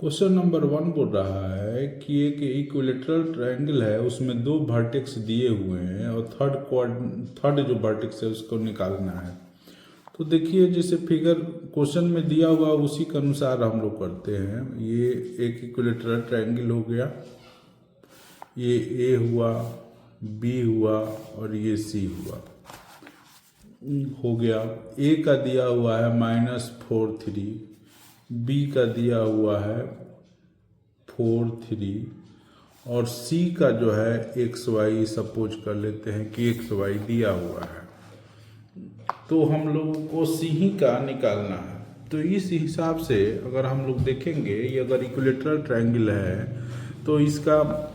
Question number 1 बोल रहा है कि एक इक्विलेटरल ट्रायंगल है, उसमें दो वर्टेक्स दिए हुए हैं और थर्ड जो वर्टेक्स है उसको निकालना है। तो देखिए, जैसे फिगर क्वेश्चन में दिया हुआ उसी के अनुसार हम लोग करते हैं। ये एक इक्विलेटरल ट्रायंगल हो गया, ये ए हुआ, बी हुआ और ये सी हुआ हो गया। ए का दिया हुआ है -4 3, बी का दिया हुआ है 4 3 और सी का जो है XY सपोज कर लेते हैं कि XY दिया हुआ है। तो हम लोगों को सी ही का निकालना है। तो इस हिसाब से अगर हम लोग देखेंगे, ये अगर इक्विलेटरल ट्रायंगल है तो इसका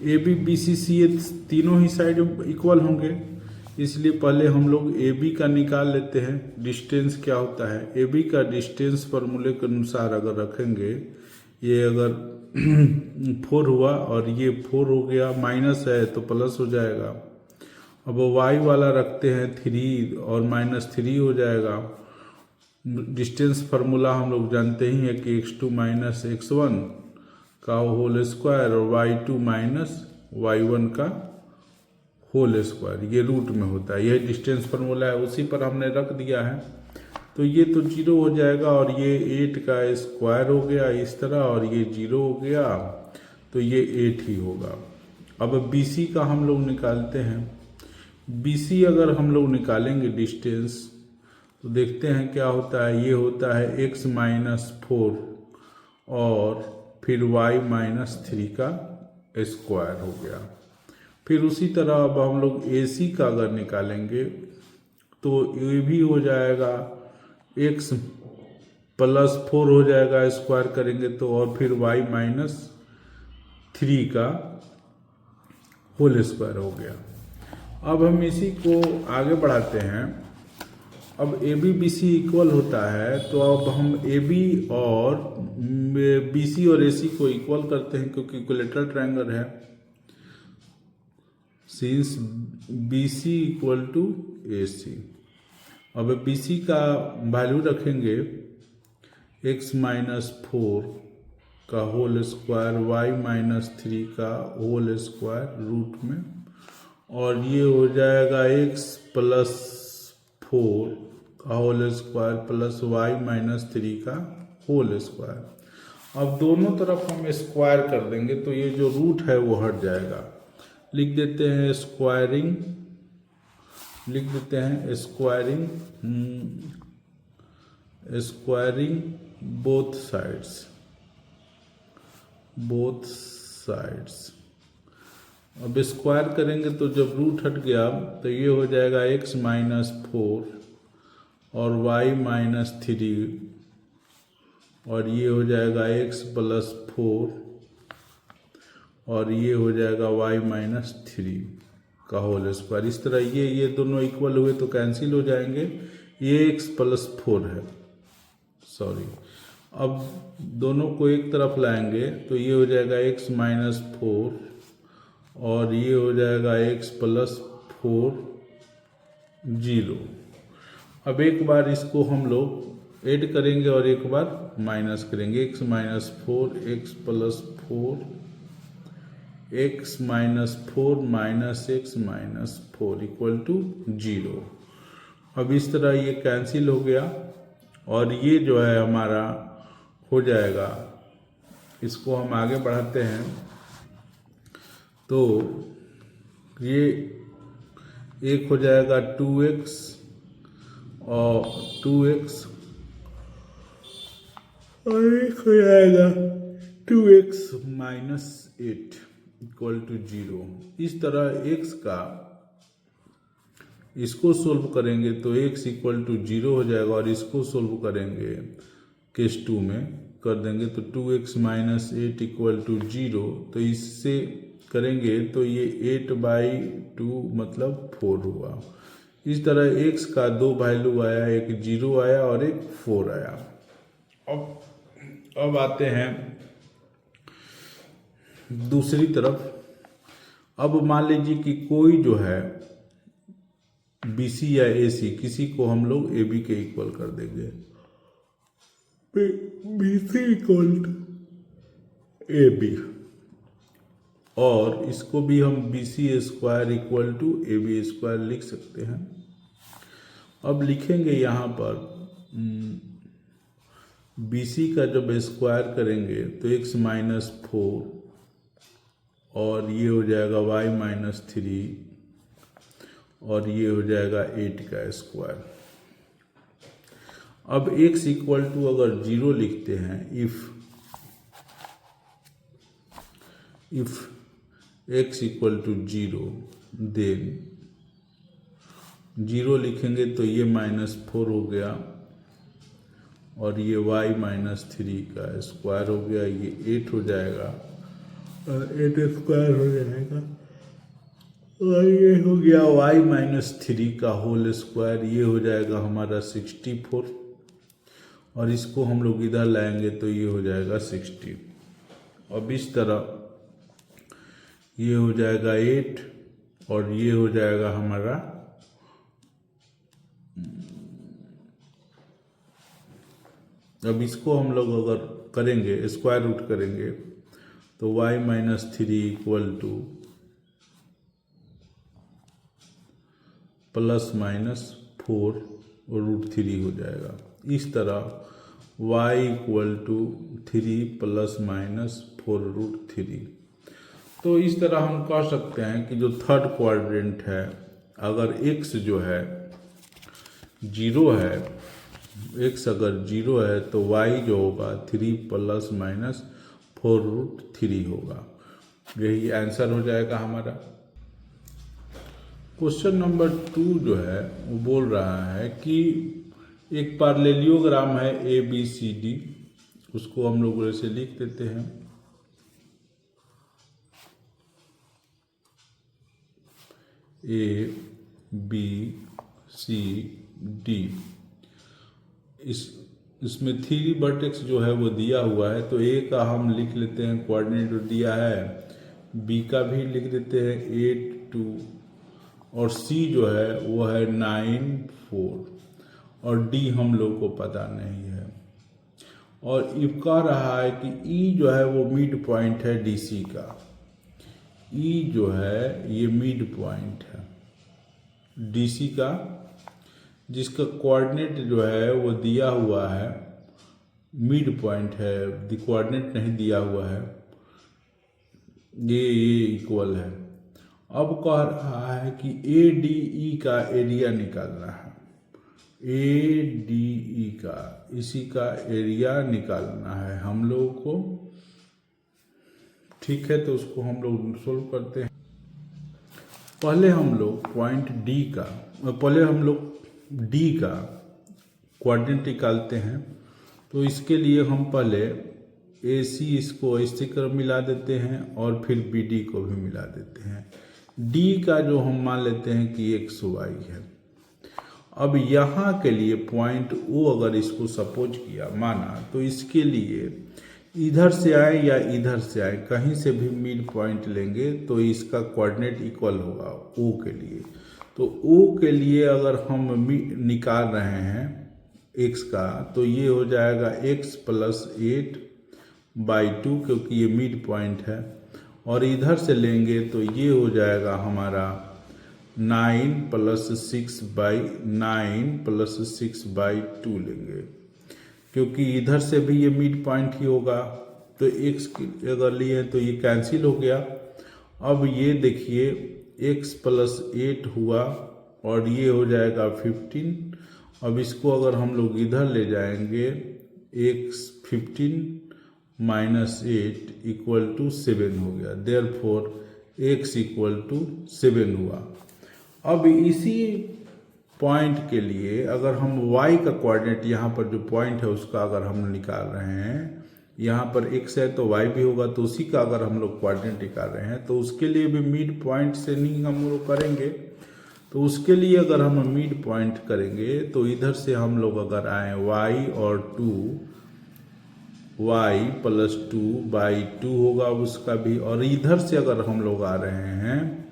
ए बी बी सी सी तीनों ही साइड इक्वल होंगे, इसलिए पहले हम लोग ए बी का निकाल लेते हैं। डिस्टेंस क्या होता है, ए बी का डिस्टेंस फॉर्मूले के अनुसार अगर रखेंगे, ये अगर 4 हुआ और ये 4 हो गया, माइनस है तो प्लस हो जाएगा। अब वाई वाला रखते हैं 3 और -3 हो जाएगा। डिस्टेंस फार्मूला हम लोग जानते ही है कि x2 - x1 का होल स्क्वायर और y2 - y1 का होल स्क्वायर, ये रूट में होता है। यह डिस्टेंस फार्मूला है, उसी पर हमने रख दिया है। तो ये तो 0 हो जाएगा और ये 8 का स्क्वायर हो गया इस तरह, और ये 0 हो गया तो ये 8 ही होगा। अब BC का हम लोग निकालते हैं। BC अगर हम लोग निकालेंगे डिस्टेंस, तो देखते हैं क्या होता है। ये होता है x - 4 और फिर y - 3 का स्क्वायर हो गया। फिर उसी तरह अब हम लोग AC का अगर निकालेंगे तो ये भी हो जाएगा x + 4 हो जाएगा, स्क्वायर करेंगे तो, और फिर y - 3 का होल स्क्वायर हो गया। अब हम इसी को आगे बढ़ाते हैं। अब AB BC इक्वल होता है, तो अब हम AB और BC और AC को इक्वल करते हैं, क्योंकि इक्विलेटरल ट्रायंगल है। Since BC = AC। अब BC का वैल्यू रखेंगे x - 4 का होल स्क्वायर, y - 3 का होल स्क्वायर रूट में, और ये हो जाएगा x + 4 का होल स्क्वायर प्लस y - 3 का होल स्क्वायर। अब दोनों तरफ हम स्क्वायर कर देंगे तो ये जो रूट है वो हट जाएगा। लिख देते हैं स्क्वायरिंग, स्क्वायरिंग बोथ साइड्स। अब स्क्वायर करेंगे तो जब रूट हट गया तो ये हो जाएगा x - 4 और y - 3, और ये हो जाएगा x + 4 और ये हो जाएगा y - 3 का होल स्क्वायर। इस तरह ये दोनों इक्वल हुए तो कैंसिल हो जाएंगे। ये x + 4 है, सॉरी। अब दोनों को एक तरफ लाएंगे तो ये हो जाएगा x - 4 और ये हो जाएगा x + 4 0। अब एक बार इसको हम लोग ऐड करेंगे और एक बार माइनस करेंगे। x - 4 x + 4 x - 4 - x - 4 = 0। अब इस तरह ये कैंसिल हो गया और ये जो है हमारा हो जाएगा। इसको हम आगे बढ़ाते हैं तो ये एक हो जाएगा 2x और 2x और एक हो जाएगा 2x - 8 = 0। इस तरह x का इसको सोल्व करेंगे तो x = 0 हो जाएगा, और इसको सोल्व करेंगे केस 2 में कर देंगे तो 2x - 8 = 0। तो इससे करेंगे तो ये 8/2 मतलब 4 हुआ। इस तरह x का दो वैल्यू आया, एक 0 आया और एक 4 आया। अब आते हैं दूसरी तरफ। अब मान लीजिए कि कोई जो है BC या AC, किसी को हम लोग AB के इक्वल कर देंगे। BC = ए बी, और इसको भी हम B C square equal to A B square लिख सकते हैं। अब लिखेंगे यहाँ पर बी सी का जब स्क्वायर करेंगे तो x माइनस 4 और ये हो जाएगा y माइनस 3 और ये हो जाएगा 8 का स्क्वायर। अब x इक्वल टू अगर 0 लिखते हैं, if x equal to 0, then 0 लिखेंगे तो ये -4 हो गया और ये y माइनस 3 का स्क्वायर हो गया, ये 8 हो जाएगा और 8 स्क्वायर हो जाएगा और ये हो गया y माइनस 3 का होल स्क्वायर, ये हो जाएगा हमारा 64 और इसको हम लोग इधर लाएंगे तो ये हो जाएगा 60। अब इस तरह ये हो जाएगा 8 और ये हो जाएगा हमारा अब इसको हम लोग अगर करेंगे स्क्वायर रूट करेंगे तो y minus 3 equal to plus minus 4 root 3 हो जाएगा। इस तरह y equal to 3 plus minus 4 root 3। तो इस तरह हम कह सकते हैं कि जो थर्ड क्वाड्रेंट है, अगर x जो है 0 है, x अगर 0 है तो y जो होगा 3 प्लस माइनस 4 रूट 3 होगा। यही आंसर हो जाएगा हमारा। क्वेश्चन नंबर 2 जो है वो बोल रहा है कि एक पार्लेलियोग्राम है ए बी सी डी, उसको हम लोग ऐसे लिख देते हैं। ए बी सी डी, इसमें 3 वर्टेक्स जो है वो दिया हुआ है, तो ए का हम लिख लेते हैं कोऑर्डिनेट जो दिया है, बी का भी लिख देते हैं 8 2 और सी जो है वो है 9 4 और डी हम लोग को पता नहीं है। और ये कह रहा है कि ई जो है वो मिड पॉइंट है डीसी का, ई जो है ये मिड पॉइंट है डीसी का, जिसका कोऑर्डिनेट जो है वो दिया हुआ है, मिड पॉइंट है, कोऑर्डिनेट नहीं दिया हुआ है, ये इक्वल है। अब कह रहा है कि ए डी ई का एरिया निकालना है, ए डी ई का, इसी का एरिया निकालना है हम लोगों को। ठीक है, तो उसको हम लोग सोल्व करते हैं। पहले हम लोग पॉइंट डी का, पहले हम लोग डी का कोऑर्डिनेट निकालते हैं। तो इसके लिए हम पहले ए सी इसको इसी तरह मिला देते हैं और फिर बी डी को भी मिला देते हैं। डी का जो हम मान लेते हैं कि एक्स वाई है। अब यहाँ के लिए पॉइंट ओ अगर इसको सपोज किया माना, तो इसके लिए इधर से आए या इधर से आए, कहीं से भी मिड पॉइंट लेंगे तो इसका कोऑर्डिनेट इक्वल होगा ओ के लिए। तो ओ के लिए अगर हम निकाल रहे हैं x का, तो ये हो जाएगा x प्लस 8/2 क्योंकि ये मिड पॉइंट है, और इधर से लेंगे तो ये हो जाएगा हमारा 9 प्लस 6/2 लेंगे, क्योंकि इधर से भी ये मिड पॉइंट ही होगा। तो x अगर लिए तो ये कैंसिल हो गया। अब ये देखिए x प्लस 8 हुआ और ये हो जाएगा 15। अब इसको अगर हम लोग इधर ले जाएंगे, x 15 माइनस 8 इक्वल टू 7 हो गया, देयरफॉर x इक्वल टू 7 हुआ। अब इसी पॉइंट के लिए अगर हम y का कोऑर्डिनेट, यहाँ पर जो पॉइंट है उसका अगर हम निकाल रहे हैं, यहाँ पर x है तो y भी होगा, तो उसी का अगर हम लोग कोऑर्डिनेट निकाल रहे हैं तो उसके लिए भी मिड पॉइंट से नहीं हम लोग करेंगे। तो उसके लिए अगर हम मिड पॉइंट करेंगे तो इधर से हम लोग अगर आए y और 2y प्लस 2/2 होगा उसका भी, और इधर से अगर हम लोग आ रहे हैं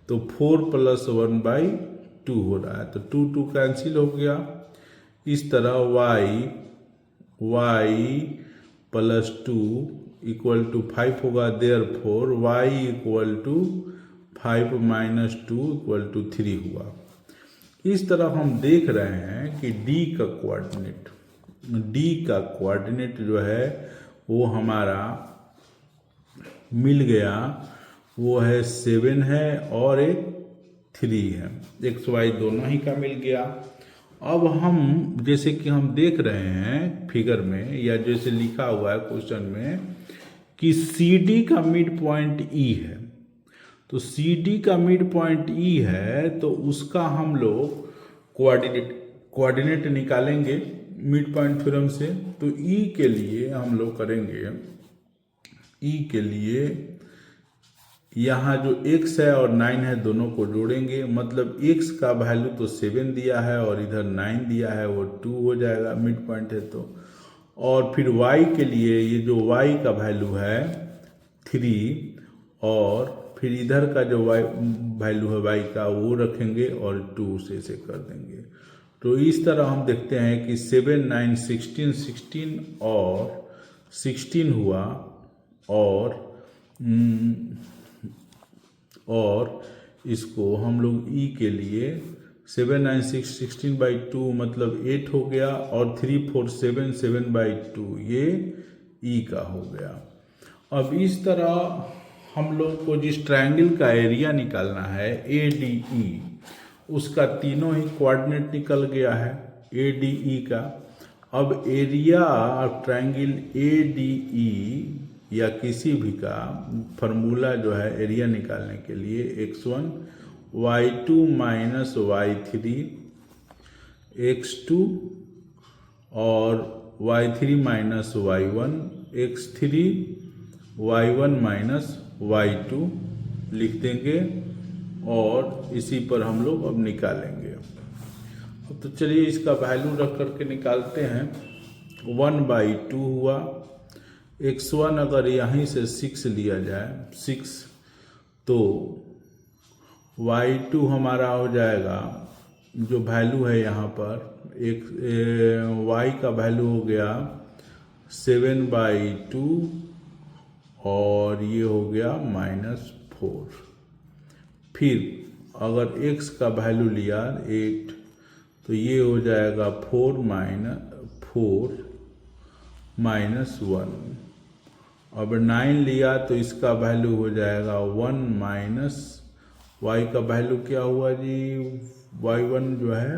तो 4 प्लस 1/2 हो रहा है, तो 2 कैंसिल हो गया। इस तरह y प्लस 2 इक्वल टू 5 होगा, therefore y equal to 5 minus 2 equal to 3 हुआ। इस तरफ हम देख रहे हैं कि d का कोऑर्डिनेट जो है वो हमारा मिल गया, वो है 7 है और एक 3 है, एक्स वाई दोनों ही का मिल गया। अब हम जैसे कि हम देख रहे हैं फिगर में या जैसे लिखा हुआ है क्वेश्चन में कि सी डी का मिड पॉइंट ई है, तो सी डी का मिड पॉइंट ई है तो उसका हम लोग कोऑर्डिनेट निकालेंगे मिड पॉइंट थ्योरम से। तो ई के लिए हम लोग करेंगे, ई के लिए यहाँ जो x है और 9 है दोनों को जोड़ेंगे, मतलब x का वैल्यू तो 7 दिया है और इधर 9 दिया है, वो 2 हो जाएगा मिड पॉइंट है तो। और फिर y के लिए ये जो y का वैल्यू है 3 और फिर इधर का जो वैल्यू है y का वो रखेंगे और 2 से कर देंगे। तो इस तरह हम देखते हैं कि 7 9 16 और 16 हुआ और इसको हम लोग e के लिए 7 9 6 16/2 मतलब 8 हो गया और 3 4 7 7/2 ये e का हो गया। अब इस तरह हम लोग को जिस ट्रायंगल का एरिया निकालना है ADE, उसका तीनों ही कोऑर्डिनेट निकल गया है ADE का। अब एरिया ऑफ ट्रायंगल ADE या किसी भी का फार्मूला जो है एरिया निकालने के लिए x1 y2 minus y3 x2 और y3 minus y1 x3 y1 minus y2 लिख देंगे और इसी पर हम लोग अब निकालेंगे। तो चलिए इसका वैल्यू रख करके निकालते हैं। 1/2 हुआ, x1 अगर यहीं से 6 लिया जाए 6 तो y2 हमारा हो जाएगा, जो वैल्यू है यहाँ पर एक y का वैल्यू हो गया 7/2 और ये हो गया -4। फिर अगर x का वैल्यू लिया 8 तो ये हो जाएगा 4 माइनस 1। अब 9 लिया तो इसका वैल्यू हो जाएगा 1 माइनस y का वैल्यू क्या हुआ जी, y1 जो है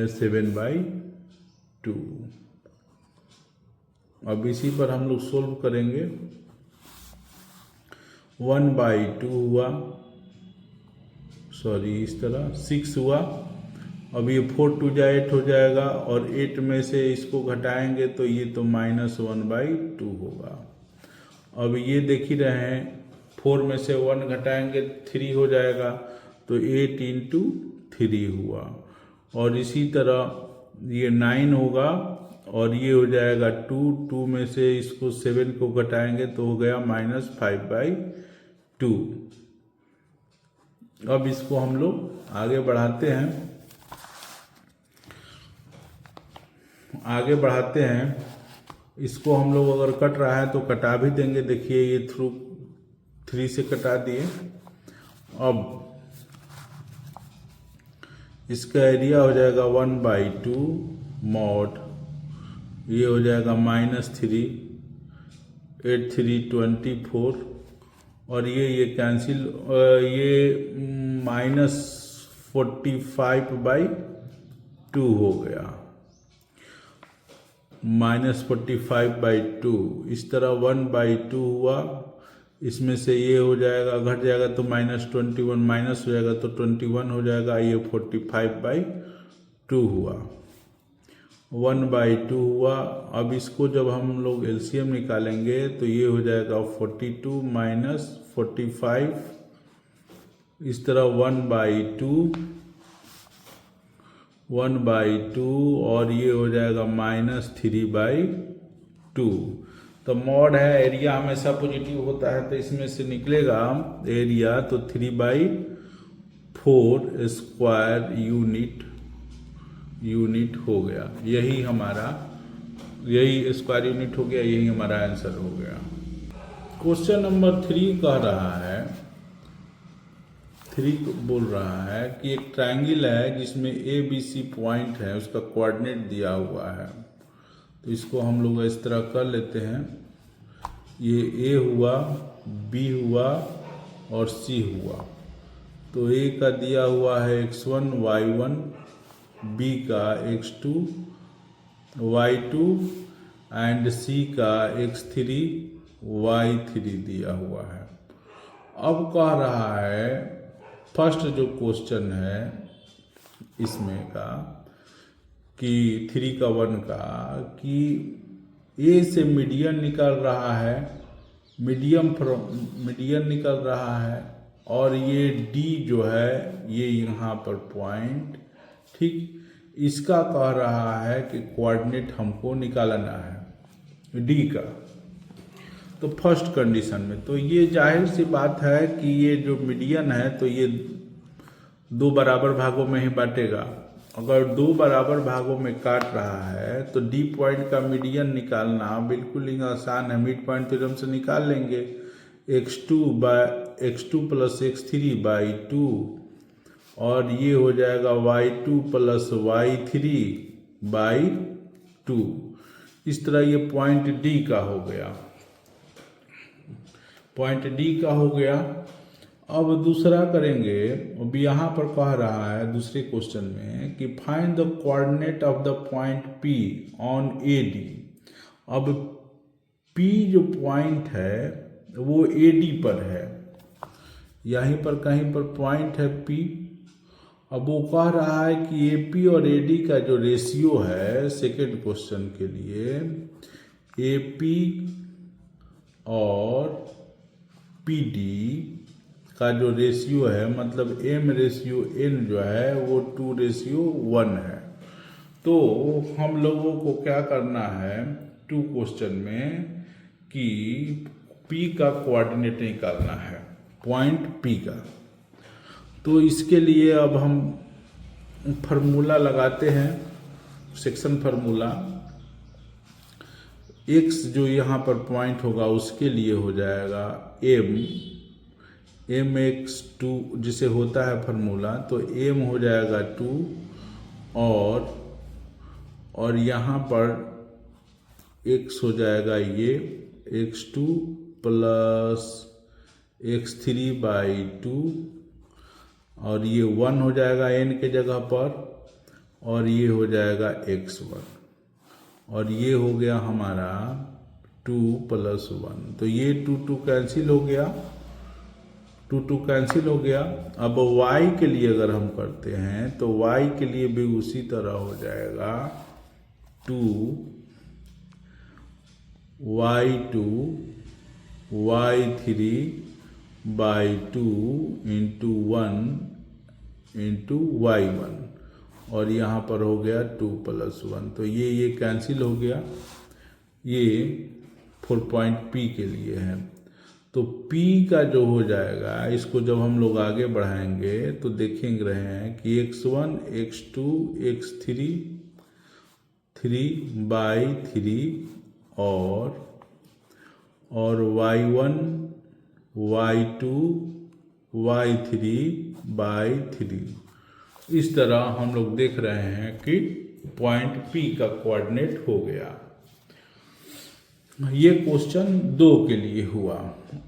7/2। अब इसी पर हम लोग सोल्व करेंगे। 1/2 हुआ, सॉरी इस तरह 6 हुआ। अब ये 4 2 जा 8 हो जाएगा और 8 में से इसको घटाएंगे तो ये तो -1/2 होगा। अब ये देख ही रहे हैं 4 में से 1 घटाएंगे 3 हो जाएगा, तो 8 × 3 हुआ। और इसी तरह ये 9 होगा और ये हो जाएगा 2 में से इसको 7 को घटाएंगे तो हो गया -5/2। अब इसको हम लोग आगे बढ़ाते हैं। इसको हम लोग अगर कट रहा है तो कटा भी देंगे, देखिए ये थ्रू 3 से कटा दिए। अब इसका एरिया हो जाएगा 1/2 मॉड, ये हो जाएगा -3 8 3 24 और ये कैंसिल, ये -45/2 हो गया, -45/2। इस तरह 1/2 हुआ, इसमें से ये हो जाएगा घट जाएगा तो -21 माइनस हो जाएगा तो 21 हो जाएगा, ये 45/2 हुआ। 1/2 हुआ। अब इसको जब हम लोग एलसीएम निकालेंगे तो ये हो जाएगा 42 माइनस 45, इस तरह 1/2 और ये हो जाएगा -3/2। तो मॉड है, एरिया हमेशा पॉजिटिव होता है तो इसमें से निकलेगा एरिया तो 3/4 स्क्वायर यूनिट हो गया। यही हमारा यही स्क्वायर यूनिट हो गया, यही हमारा आंसर हो गया। क्वेश्चन नंबर 3 कह रहा है, 3 बोल रहा है कि एक ट्रायंगल है जिसमें ए बी सी पॉइंट है, उसका कोऑर्डिनेट दिया हुआ है। तो इसको हम लोग इस तरह कर लेते हैं, ये ए हुआ, बी हुआ और सी हुआ। तो ए का दिया हुआ है x1 y1, बी का x2 y2 एंड सी का x3 y3 दिया हुआ है। अब कह रहा है फर्स्ट जो क्वेश्चन है इसमें का कि 3 का 1 का कि ए से मीडियन निकल रहा है, मीडियन निकल रहा है, और ये डी जो है ये यहाँ पर पॉइंट, ठीक, इसका कह रहा है कि कोऑर्डिनेट हमको निकालना है डी का। तो फर्स्ट कंडीशन में तो ये जाहिर सी बात है कि ये जो मीडियन है तो ये 2 बराबर भागों में ही बांटेगा। अगर 2 बराबर भागों में काट रहा है तो डी पॉइंट का मीडियन निकालना बिल्कुल ही आसान है, मिड पॉइंट थ्योरम से निकाल लेंगे। x2 प्लस x3 बाई 2 और ये हो जाएगा y2 प्लस y3 बाई 2। इस तरह ये पॉइंट डी का हो गया, पॉइंट डी का हो गया। अब दूसरा करेंगे, अब यहाँ पर कह रहा है दूसरे क्वेश्चन में कि find the coordinate of the point P on A D. अब पी जो पॉइंट है वो ए डी पर है, यहीं पर कहीं पर पॉइंट है पी। अब वो कह रहा है कि ए पी और ए डी का जो रेशियो है सेकेंड क्वेश्चन के लिए, ए पी और पी डी का जो रेशियो है, मतलब m रेशियो n जो है वो 2:1 है। तो हम लोगों को क्या करना है 2 क्वेश्चन में कि p का कोऑर्डिनेट निकालना है, पॉइंट p का। तो इसके लिए अब हम फार्मूला लगाते हैं, सेक्शन फार्मूला। x जो यहाँ पर पॉइंट होगा उसके लिए हो जाएगा mx2 जिसे होता है फार्मूला, तो m हो जाएगा 2 और यहाँ पर x हो जाएगा ये x2 प्लस x3 बाई 2 और ये 1 हो जाएगा n के जगह पर और ये हो जाएगा x1 और ये हो गया हमारा 2 प्लस 1। तो ये 2 कैंसिल हो गया, 2 कैंसिल हो गया। अब y के लिए अगर हम करते हैं तो y के लिए भी उसी तरह हो जाएगा 2 y2 y3 by 2 into 1 into y1 और यहाँ पर हो गया 2 प्लस 1। तो ये कैंसिल हो गया, ये 4 पॉइंट P के लिए है। तो P का जो हो जाएगा, इसको जब हम लोग आगे बढ़ाएंगे तो देखेंगे रहे हैं कि x1 x2 x3 3 बाई 3 और y1 y2 y3 बाई 3। इस तरह हम लोग देख रहे हैं कि पॉइंट P का कोऑर्डिनेट हो गया। ये क्वेश्चन 2 के लिए हुआ।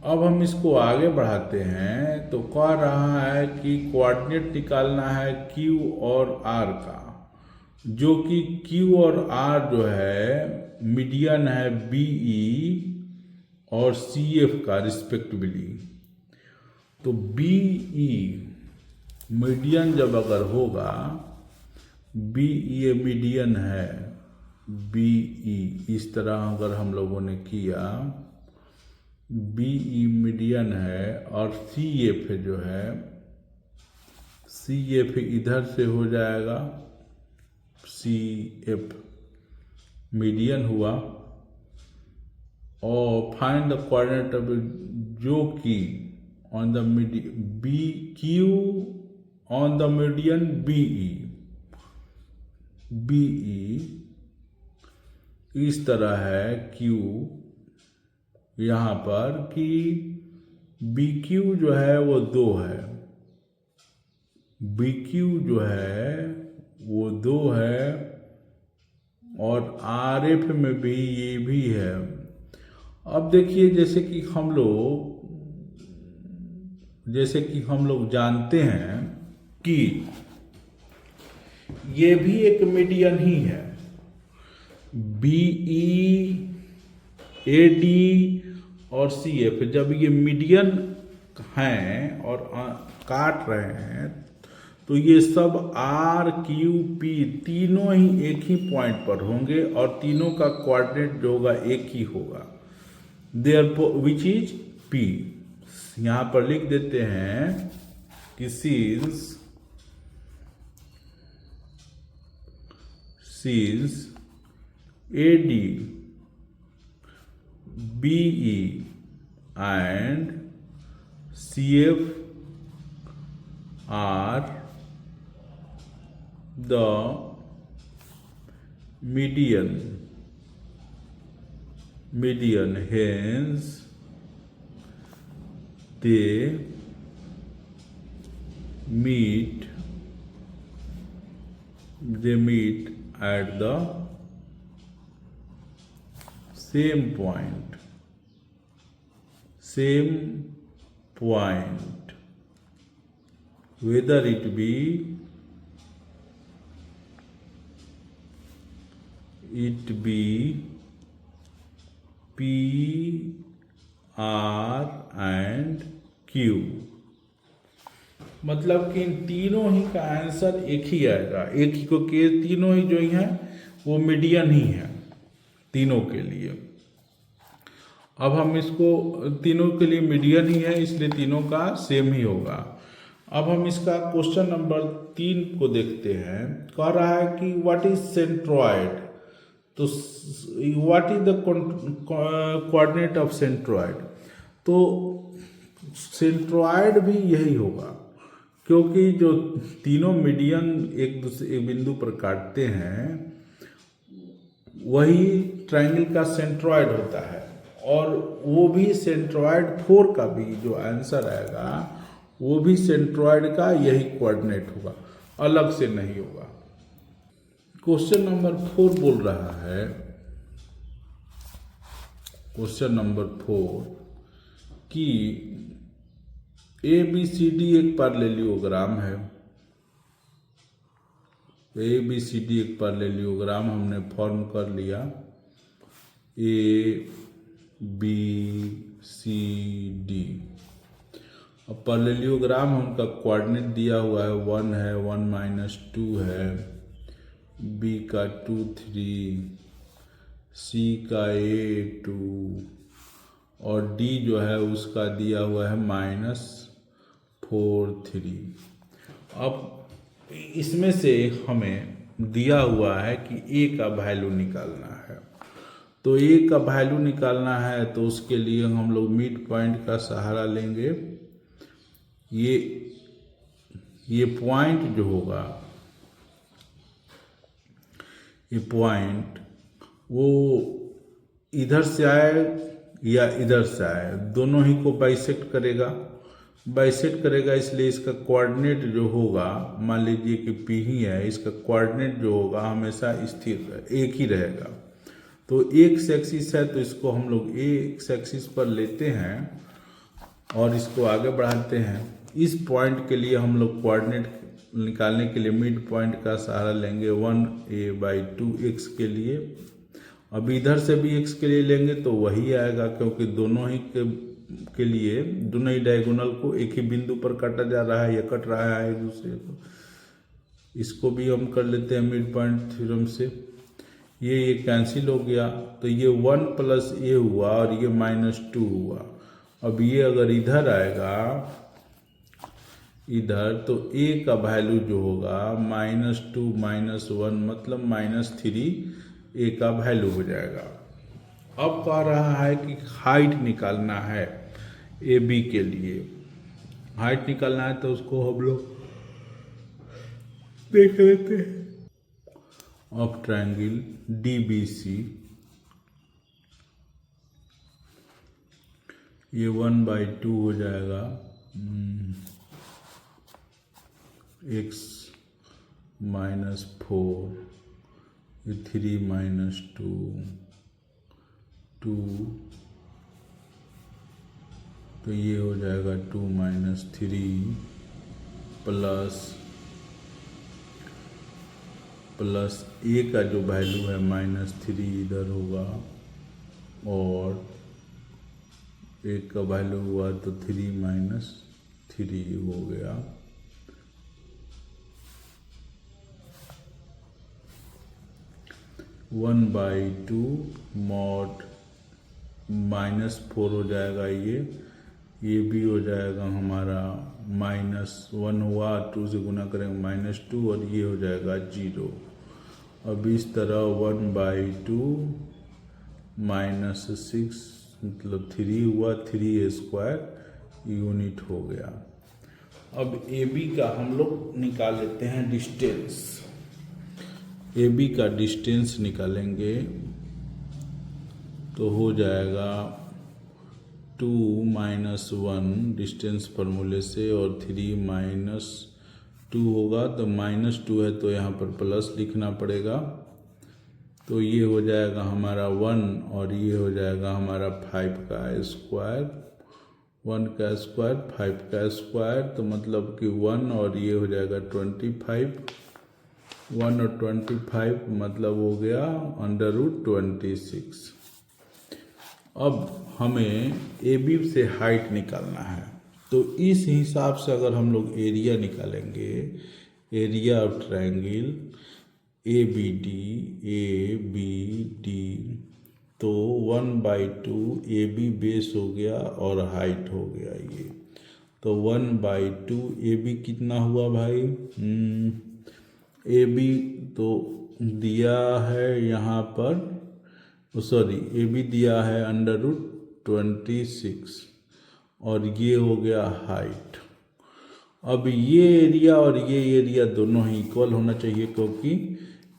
अब हम इसको आगे बढ़ाते हैं तो कह रहा है कि कोऑर्डिनेट निकालना है Q और R का, जो कि Q और R जो है मीडियन है BE और CF का रिस्पेक्टिवली। तो BE मीडियन जब अगर होगा, BE मीडियन है, BE इस तरह अगर हम लोगों ने किया, BE मीडियन है और CF जो है, CF इधर से हो जाएगा, CF मीडियन हुआ। और फाइंड द कोऑर्डिनेट ऑफ जो कि on the BQ on the median BE इस तरह है क्यू यहाँ पर कि बी क्यू जो है वो 2 है, बी क्यू जो है वो 2 है, और आर एफ में भी ये भी है। अब देखिए जैसे कि हम लोग जानते हैं कि ये भी एक मीडियन ही है, बी ई ए डी और सी एफ जब ये मीडियन हैं और काट रहे हैं तो ये सब आर क्यू पी तीनों ही एक ही पॉइंट पर होंगे और तीनों का कोऑर्डिनेट जो होगा एक ही होगा, देयरफॉर विच इज पी। यहाँ पर लिख देते हैं कि since AD BE and CF are the median, hence they meet at the same point, whether it be P, R and Q। मतलब कि इन तीनों ही का आंसर एक ही आएगा, एक ही को के तीनों ही जो ही हैं वो मीडियन ही है तीनों के लिए। अब हम इसको तीनों के लिए मीडियन ही है इसलिए तीनों का सेम ही होगा। अब हम इसका क्वेश्चन नंबर 3 को देखते हैं। कह रहा है कि व्हाट इज सेंट्रॉइड, तो what is the coordinate of centroid, तो सेंट्रॉइड भी यही होगा क्योंकि जो तीनों मीडियन एक बिंदु पर काटते हैं वही ट्रायंगल का सेंट्रॉइड होता है, और वो भी सेंट्रॉइड 4 का भी जो आंसर आएगा वो भी सेंट्रॉइड का यही कोऑर्डिनेट होगा, अलग से नहीं होगा। क्वेश्चन नंबर 4 बोल रहा है, क्वेश्चन नंबर 4 कि ए बी सी डी एक पैरेललोग्राम है। ए बी सी डी एक पैरेललोग्राम हमने फॉर्म कर लिया, ए बी सी डी। अब पैरेललोग्राम उनका कोऑर्डिनेट दिया हुआ है 1 है, 1 - 2 है, बी का 2 3, सी का 8 2 और डी जो है उसका दिया हुआ है -4 3। अब इसमें से हमें दिया हुआ है कि ए का वैल्यू निकालना है, तो ए का वैल्यू निकालना है तो उसके लिए हम लोग मिड पॉइंट का सहारा लेंगे। ये पॉइंट जो होगा, ये पॉइंट वो इधर से आए या इधर से आए, दोनों ही को बाइसेक्ट करेगा, इसलिए इसका कोऑर्डिनेट जो होगा, मान लीजिए कि पी ही है, इसका कोऑर्डिनेट जो होगा हमेशा स्थिर एक ही रहेगा। तो एक्स एक्सिस है तो इसको हम लोग एक्स एक्सिस पर लेते हैं और इसको आगे बढ़ाते हैं। इस पॉइंट के लिए हम लोग कोऑर्डिनेट निकालने के लिए मिड पॉइंट का सहारा लेंगे 1a/2 x के लिए। अब इधर से भी x के लिए लेंगे तो वही आएगा, क्योंकि दोनों ही के लिए दोनों ही डायगोनल को एक ही बिंदु पर काटा जा रहा है या कट रहा है एक दूसरे को। इसको भी हम कर लेते हैं मिड पॉइंट थ्योरम से। ये कैंसिल हो गया तो ये 1 + a हुआ और ये -2 हुआ। अब ये अगर इधर आएगा इधर, तो a का वैल्यू जो होगा -2 - 1 मतलब -3 a का वैल्यू हो जाएगा। अब कह रहा है कि हाइट निकालना है ए बी के लिए। हाइट निकालना है तो उसको हम लोग देख लेते हैं। ऑफ ट्रायंगल DBC ये 1/2 हो जाएगा x - 4, ये 3 - 2 2, तो ये हो जाएगा 2 - 3 प्लस a का जो वैल्यू है -3 इधर होगा, और a का वैल्यू हुआ तो 3 - 3 हो गया। (1/2) mod -4 हो जाएगा, ये भी हो जाएगा हमारा -1 हुआ, 2 से गुना करेंगे -2, और ये हो जाएगा 0। अब इस तरह 1/2 -6 मतलब 3 हुआ, 3² यूनिट हो गया। अब AB का हम लोग निकाल लेते हैं डिस्टेंस। AB का डिस्टेंस निकालेंगे तो हो जाएगा 2 - 1 डिस्टेंस फार्मूले से, और 3 - 2 होगा, तो -2 है तो यहाँ पर प्लस लिखना पड़ेगा, तो ये हो जाएगा हमारा 1, और ये हो जाएगा हमारा 5 का स्क्वायर, 1 का स्क्वायर 5 का स्क्वायर, तो मतलब कि 1 और ये हो जाएगा 25, 1 और 25 मतलब हो गया √26। अब हमें AB से हाइट निकालना है, तो इस हिसाब से अगर हम लोग एरिया निकालेंगे, एरिया ऑफ ट्रायंगल ABD, तो 1/2 AB बेस हो गया और हाइट हो गया ये, तो 1/2 AB कितना हुआ भाई? AB तो दिया है यहाँ पर, सॉरी AB दिया है √26, और ये हो गया हाइट। अब ये एरिया और ये एरिया दोनों ही इक्वल होना चाहिए, क्योंकि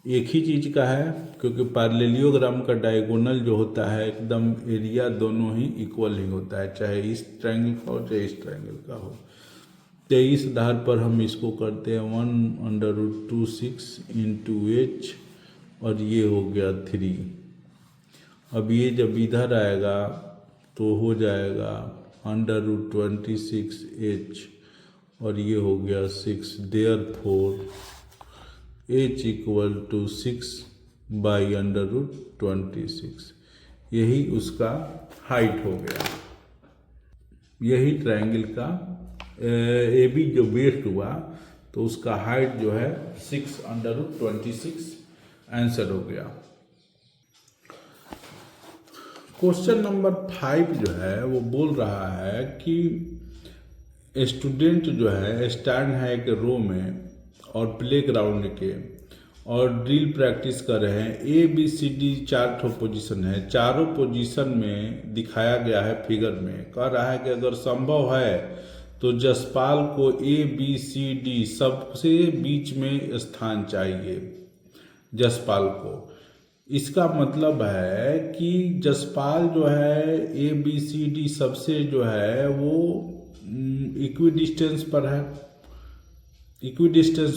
एक ही चीज़ का है, क्योंकि पैरेललोग्राम का डायगोनल जो होता है एकदम एरिया दोनों ही इक्वल ही होता है, चाहे इस ट्रायंगल का हो चाहे इस ट्रायंगल का हो। तो इस आधार पर हम इसको करते हैं 1/26 × h, और ये हो गया 3। अब ये जब इधर आएगा तो हो जाएगा √26h, और ये हो गया 6, देयरफॉर h = 6/√26, यही उसका हाइट हो गया। यही ट्रायंगल का AB जो बेस्ड हुआ तो उसका हाइट जो है 6/26 आंसर हो गया। क्वेश्चन नंबर 5 जो है वो बोल रहा है कि स्टूडेंट जो है स्टैंड है एक रो में और प्ले ग्राउंड के, और ड्रिल प्रैक्टिस कर रहे हैं। ABCD 4 पोजीशन है, चारों पोजीशन में दिखाया गया है फिगर में। कह रहा है कि अगर संभव है तो जसपाल को ABCD सबसे बीच में स्थान चाहिए, जसपाल को। इसका मतलब है कि जसपाल जो है ABCD सबसे जो है वो इक्विडिस्टेंस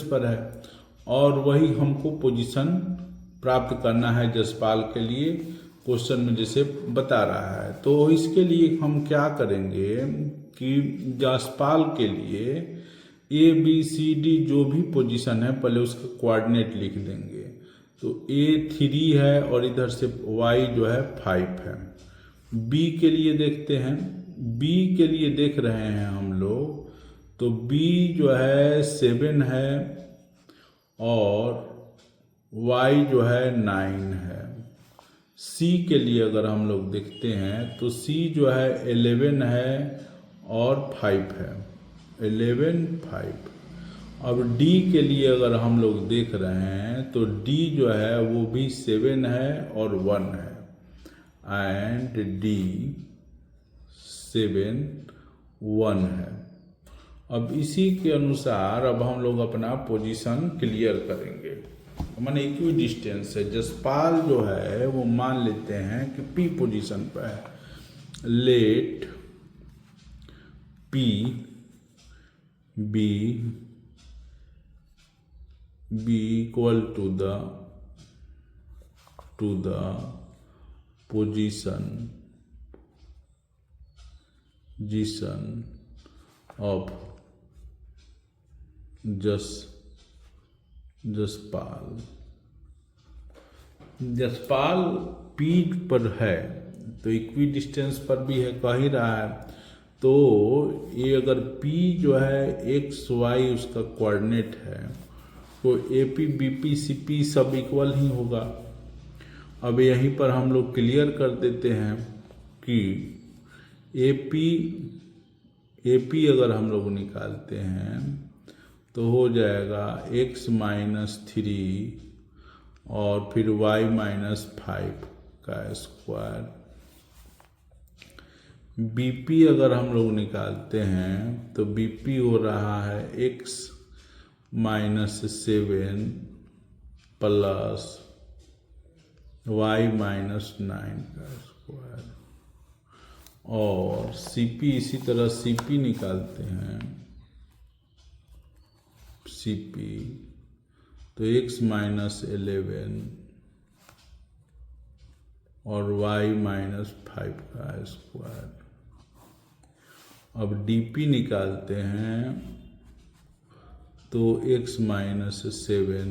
पर है, और वही हमको पोजीशन प्राप्त करना है जसपाल के लिए, क्वेश्चन में जैसे बता रहा है। तो इसके लिए हम क्या करेंगे कि जसपाल के लिए ABCD जो भी पोजीशन है पहले उसका कोऑर्डिनेट लिख देंगे। तो A 3 है और इधर से Y जो है 5 है। B के लिए देखते हैं, B के लिए देख रहे हैं हम लोग, तो B जो है 7 है और Y जो है 9 है। C के लिए अगर हम लोग देखते हैं तो C जो है 11 है और 5 है, 11 5। अब D के लिए अगर हम लोग देख रहे हैं तो D जो है वो भी 7 है और 1 है, एंड D 7 1 है। अब इसी के अनुसार अब हम लोग अपना पोजीशन क्लियर करेंगे। माने इक्वी डिस्टेंस है, जसपाल जो है वो मान लेते हैं कि P पोजीशन पर है। Let P B equal to the position of Jaspal P पर है तो इक्वी डिस्टेंस पर भी है, कह ही रहा है। तो ये अगर P जो है XY उसका कोऑर्डिनेट है तो AP BP CP सब इक्वल ही होगा। अब यहीं पर हम लोग क्लियर कर देते हैं कि AP अगर हम लोग निकालते हैं तो हो जाएगा x-3 और फिर y-5 का स्क्वायर। BP अगर हम लोग निकालते हैं तो BP हो रहा है x-7 प्लस y-9 का स्क्वायर। और CP इसी तरह CP निकालते हैं, CP तो x-11 और y-5 का स्क्वायर। अब DP निकालते हैं तो x-7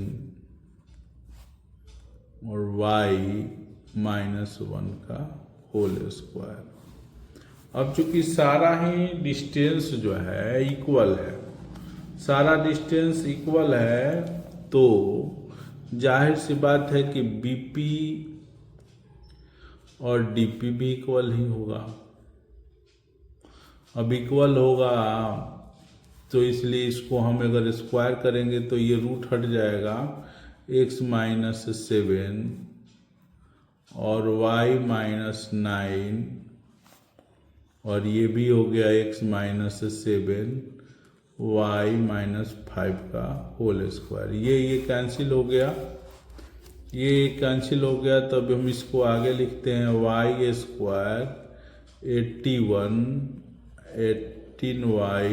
और y-1 का होल स्क्वायर। अब चूंकि सारा ही डिस्टेंस जो है इक्वल है, सारा डिस्टेंस इक्वल है तो जाहिर सी बात है कि BP और DP भी इक्वल ही होगा। अब इक्वल होगा तो इसलिए इसको हम अगर स्क्वायर करेंगे तो ये रूट हट जाएगा, x-7 और y-9 और ये भी हो गया x-7 y-5 का होल स्क्वायर। ये कैंसिल हो गया, ये कैंसिल हो गया। तब हम इसको आगे लिखते हैं y square 18y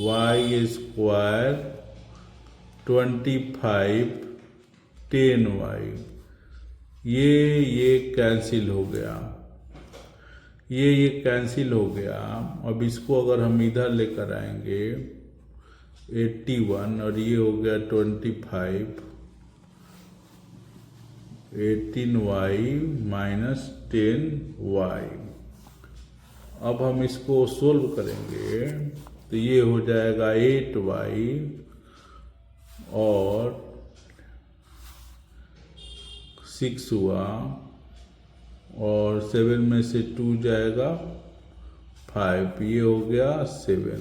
y square 25 10y। ये कैंसिल हो गया, ये कैंसिल हो गया। अब इसको अगर हम इधर लेकर आएंगे 81 और ये हो गया 25 18y माइनस 10y। अब हम इसको सोल्व करेंगे तो ये हो जाएगा 8y और 6 हुआ और 7 में से 2 जाएगा 5, ये हो गया 7।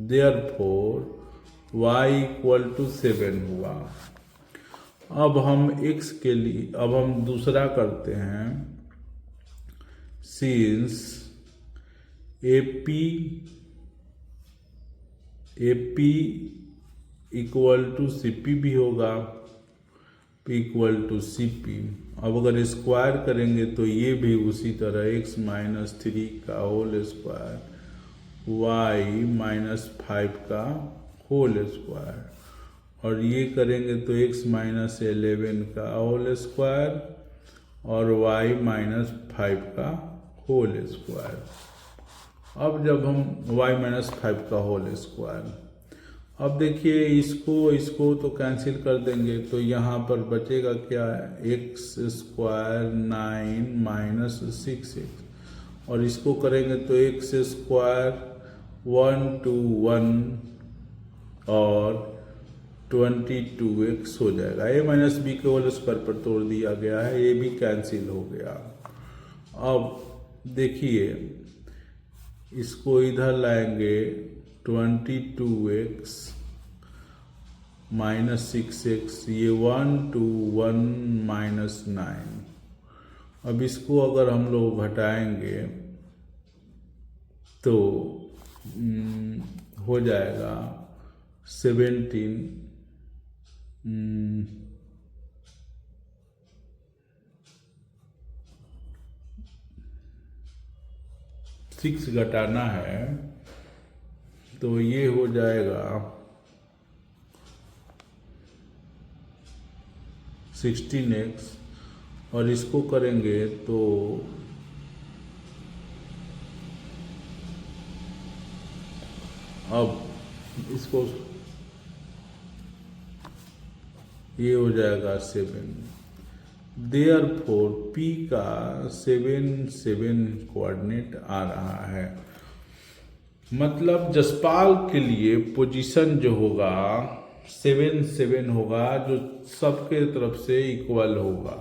देयरफॉर y इक्वल टू 7 हुआ। अब हम x के लिए अब हम दूसरा करते हैं। Since AP equal to CP भी होगा, P इक्वल टू CP। अब अगर स्क्वायर करेंगे तो ये भी उसी तरह x-3 का होल स्क्वायर y-5 का होल स्क्वायर और ये करेंगे तो x-11 का होल स्क्वायर और y-5 का होल स्क्वायर। अब जब हम y-5 का होल स्क्वायर, अब देखिए इसको तो कैंसिल कर देंगे तो यहाँ पर बचेगा क्या, x स्क्वायर 9 माइनस 6x और इसको करेंगे तो x स्क्वायर 1 to 1 और 22x हो जाएगा। a माइनस बी के होल स्क्वायर पर तोड़ दिया गया है, ये भी कैंसिल हो गया। अब देखिए इसको इधर लाएंगे 22x माइनस 6x, ये 1 to 1 माइनस 9। अब इसको अगर हम लोग घटाएंगे तो हो जाएगा 17 6 घटाना है तो ये हो जाएगा 16x, और इसको करेंगे तो अब इसको ये हो जाएगा 7। देयरफॉर P का 7 कोऑर्डिनेट आ रहा है। मतलब जसपाल के लिए पोजीशन जो होगा 7 होगा, जो सबके तरफ से इक्वल होगा।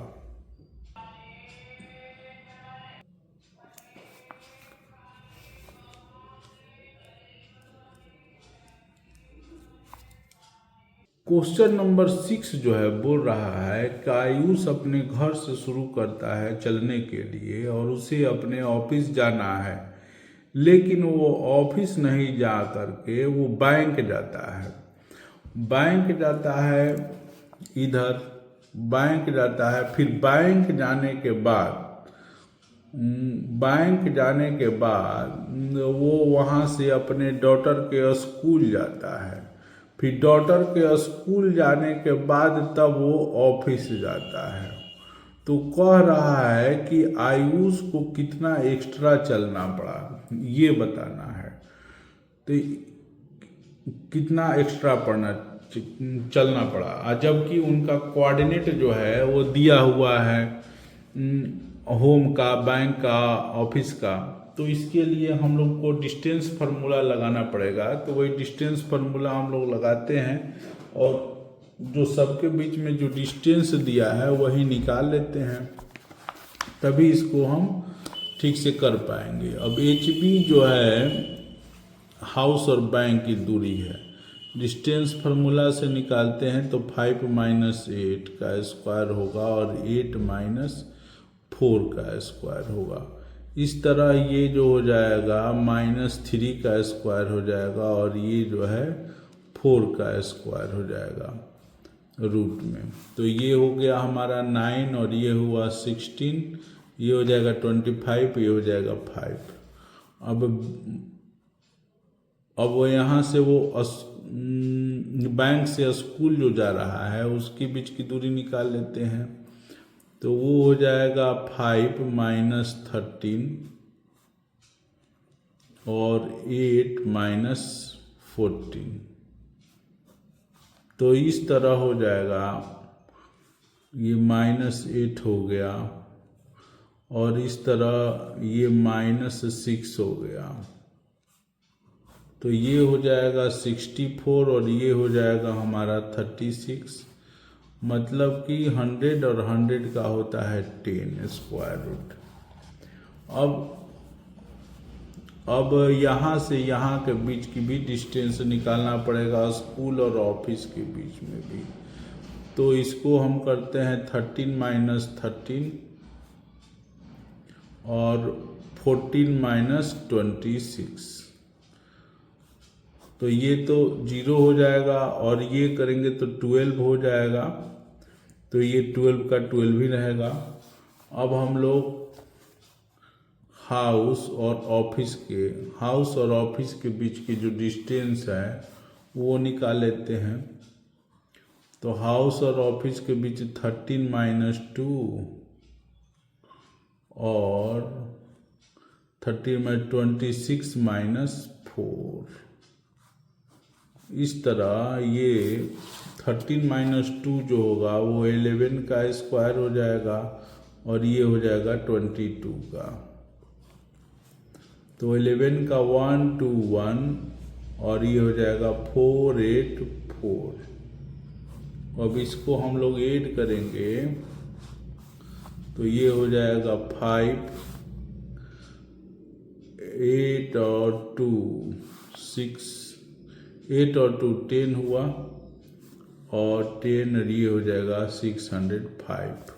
क्वेश्चन नंबर 6 जो है बोल रहा है कि आयुष अपने घर से शुरू करता है चलने के लिए और उसे अपने ऑफिस जाना है, लेकिन वो ऑफिस नहीं जा करके वो बैंक जाता है। बैंक जाता है, इधर बैंक जाता है, फिर बैंक जाने के बाद वो वहाँ से अपने डॉटर के स्कूल जाता है, फिर डॉटर के स्कूल जाने के बाद तब वो ऑफिस जाता है। तो कह रहा है कि आयुष को कितना एक्स्ट्रा चलना पड़ा, ये बताना है। तो कितना एक्स्ट्रा चलना पड़ा, जबकि उनका कोऑर्डिनेट जो है वो दिया हुआ है होम का, बैंक का, ऑफिस का। तो इसके लिए हम लोग को डिस्टेंस फार्मूला लगाना पड़ेगा। तो वही डिस्टेंस फार्मूला हम लोग लगाते हैं और जो सबके बीच में जो डिस्टेंस दिया है वही निकाल लेते हैं, तभी इसको हम ठीक से कर पाएंगे। अब HB जो है हाउस और बैंक की दूरी है, डिस्टेंस फार्मूला से निकालते हैं तो 5 - 8 का स्क्वायर होगा और 8 - 4 का स्क्वायर होगा। इस तरह ये जो हो जाएगा -3 का स्क्वायर हो जाएगा और ये जो है 4 का स्क्वायर हो जाएगा रूट में। तो ये हो गया हमारा 9 और ये हुआ 16, ये हो जाएगा 25, ये हो जाएगा 5। अब वो यहाँ से वो बैंक से स्कूल जो जा रहा है उसके बीच की दूरी निकाल लेते हैं। तो वो हो जाएगा 5 - 13 और 8 - 14। तो इस तरह हो जाएगा, ये -8 हो गया और इस तरह ये -6 हो गया। तो ये हो जाएगा 64 और ये हो जाएगा हमारा 36। मतलब कि 100 और 100 का होता है 10 स्क्वायर रूट। अब यहाँ से यहाँ के बीच की भी डिस्टेंस निकालना पड़ेगा, स्कूल और ऑफिस के बीच में भी। तो इसको हम करते हैं 13 - 13 और 14 - 26। तो ये तो 0 हो जाएगा और ये करेंगे तो 12 हो जाएगा। तो ये 12 का 12 ही रहेगा। अब हम लोग हाउस और ऑफिस के बीच की जो डिस्टेंस है वो निकाल लेते हैं। तो हाउस और ऑफिस के बीच 13 - 2 और 13 - 26 - 4। इस तरह ये 13 - 2 जो होगा वो 11 का स्क्वायर हो जाएगा और ये हो जाएगा 22 का। तो 11 का 1 2 1 और ये हो जाएगा 4 8 4। अब इसको हम लोग ऐड करेंगे तो ये हो जाएगा 5 8 और 2 6, 8 और 2 10 हुआ और 10 ये हो जाएगा 605।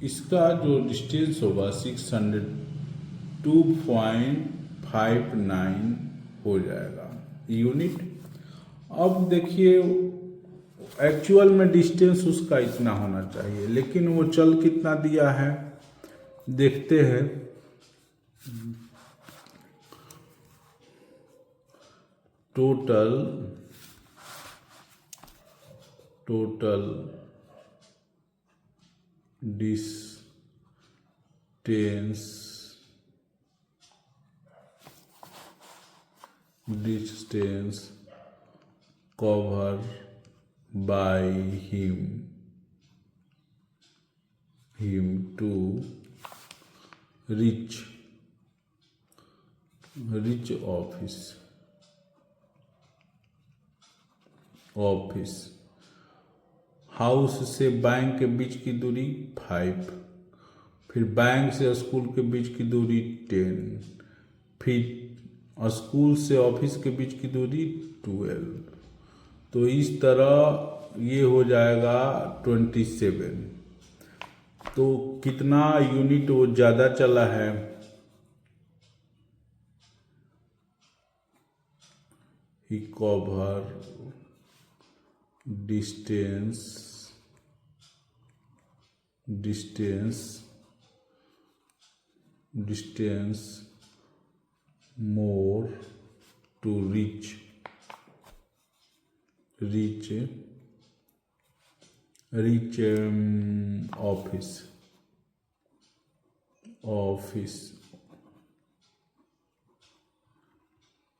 इसका जो डिस्टेंस होगा 602.59 हो जाएगा यूनिट। अब देखिए एक्चुअल में डिस्टेंस उसका इतना होना चाहिए, लेकिन वो चल कितना दिया है देखते हैं। Total distance covered by him to reach office. House से बैंक के बीच की दूरी 5, फिर बैंक से स्कूल के बीच की दूरी 10, फिर स्कूल से ऑफिस के बीच की दूरी 12। तो इस तरह ये हो जाएगा 27। तो कितना यूनिट वो ज़्यादा चला है? He cover distance more to reach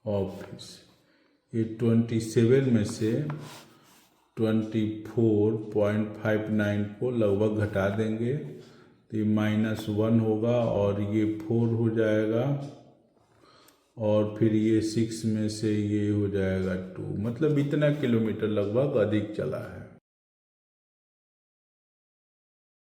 office. ये 27 में से 24.59 को लगभग घटा देंगे तो ये -1 होगा और ये 4 हो जाएगा, और फिर ये 6 में से ये हो जाएगा 2, मतलब इतना किलोमीटर लगभग अधिक चला है।